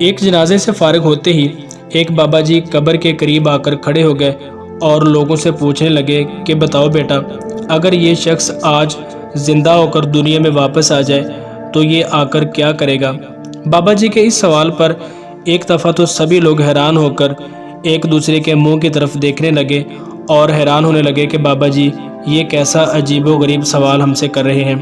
ایک جنازے سے فارغ ہوتے ہی ایک بابا جی قبر کے قریب آ کر کھڑے ہو گئے اور لوگوں سے پوچھنے لگے کہ بتاؤ بیٹا، اگر یہ شخص آج زندہ ہو کر دنیا میں واپس آ جائے تو یہ آ کر کیا کرے گا؟ بابا جی کے اس سوال پر ایک دفعہ تو سبھی لوگ حیران ہو کر ایک دوسرے کے منہ کی طرف دیکھنے لگے اور حیران ہونے لگے کہ بابا جی یہ کیسا عجیب و غریب سوال ہم سے کر رہے ہیں۔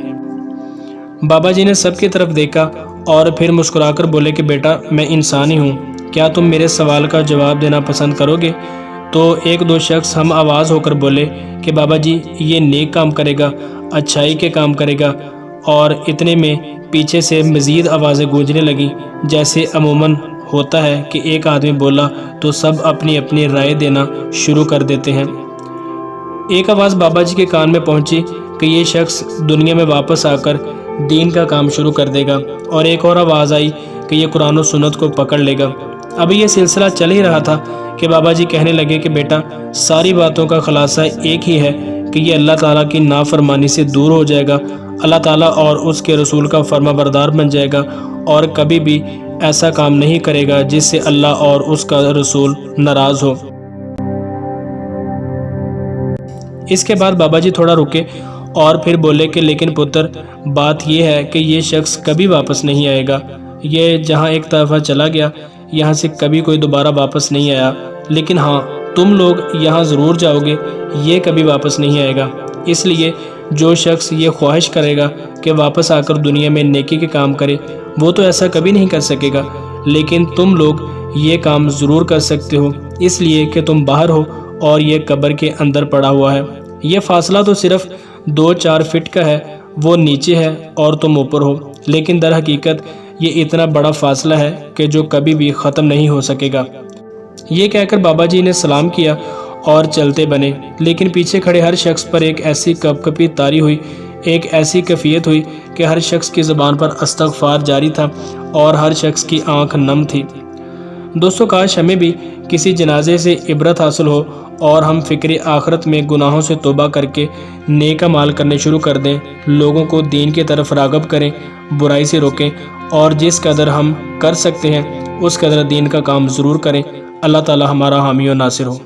بابا جی نے سب کی طرف دیکھا اور پھر مسکرا کر بولے کہ بیٹا، میں انسان ہی ہوں، کیا تم میرے سوال کا جواب دینا پسند کرو گے؟ تو ایک دو شخص ہم آواز ہو کر بولے کہ بابا جی یہ نیک کام کرے گا، اچھائی کے کام کرے گا، اور اتنے میں پیچھے سے مزید آوازیں گونجنے لگیں۔ جیسے عموماً ہوتا ہے کہ ایک آدمی بولا تو سب اپنی اپنی رائے دینا شروع کر دیتے ہیں۔ ایک آواز بابا جی کے کان میں پہنچی کہ یہ شخص دنیا میں واپس آ کر دین کا کام شروع کر دے گا، اور ایک اور آواز آئی کہ یہ قرآن و سنت کو پکڑ لے گا۔ اب یہ سلسلہ چل ہی رہا تھا کہ بابا جی کہنے لگے کہ بیٹا، ساری باتوں کا خلاصہ ایک ہی ہے کہ یہ اللہ تعالیٰ کی نافرمانی سے دور ہو جائے گا، اللہ تعالیٰ اور اس کے رسول کا فرما بردار بن جائے گا، اور کبھی بھی ایسا کام نہیں کرے گا جس سے اللہ اور اس کا رسول ناراض ہو۔ اس کے بعد بابا جی تھوڑا رکے اور پھر بولے کہ لیکن پتر، بات یہ ہے کہ یہ شخص کبھی واپس نہیں آئے گا، یہ جہاں ایک طرف چلا گیا یہاں سے کبھی کوئی دوبارہ واپس نہیں آیا، لیکن ہاں تم لوگ یہاں ضرور جاؤ گے، یہ کبھی واپس نہیں آئے گا۔ اس لیے جو شخص یہ خواہش کرے گا کہ واپس آ کر دنیا میں نیکی کے کام کرے، وہ تو ایسا کبھی نہیں کر سکے گا، لیکن تم لوگ یہ کام ضرور کر سکتے ہو، اس لیے کہ تم باہر ہو اور یہ قبر کے اندر پڑا ہوا ہے۔ یہ فاصلہ تو صرف 2-4 فٹ کا ہے، وہ نیچے ہے اور تم اوپر ہو، لیکن در حقیقت یہ اتنا بڑا فاصلہ ہے کہ جو کبھی بھی ختم نہیں ہو سکے گا۔ یہ کہہ کر بابا جی نے سلام کیا اور چلتے بنے، لیکن پیچھے کھڑے ہر شخص پر ایک ایسی کپ کپی طاری ہوئی، ایک ایسی کیفیت ہوئی کہ ہر شخص کی زبان پر استغفار جاری تھا اور ہر شخص کی آنکھ نم تھی۔ دوستو، کاش ہمیں بھی کسی جنازے سے عبرت حاصل ہو اور ہم فکر آخرت میں گناہوں سے توبہ کر کے نیک اعمال کرنے شروع کر دیں، لوگوں کو دین کی طرف راغب کریں، برائی سے روکیں، اور جس قدر ہم کر سکتے ہیں اس قدر دین کا کام ضرور کریں۔ اللہ تعالی ہمارا حامی و ناصر ہو۔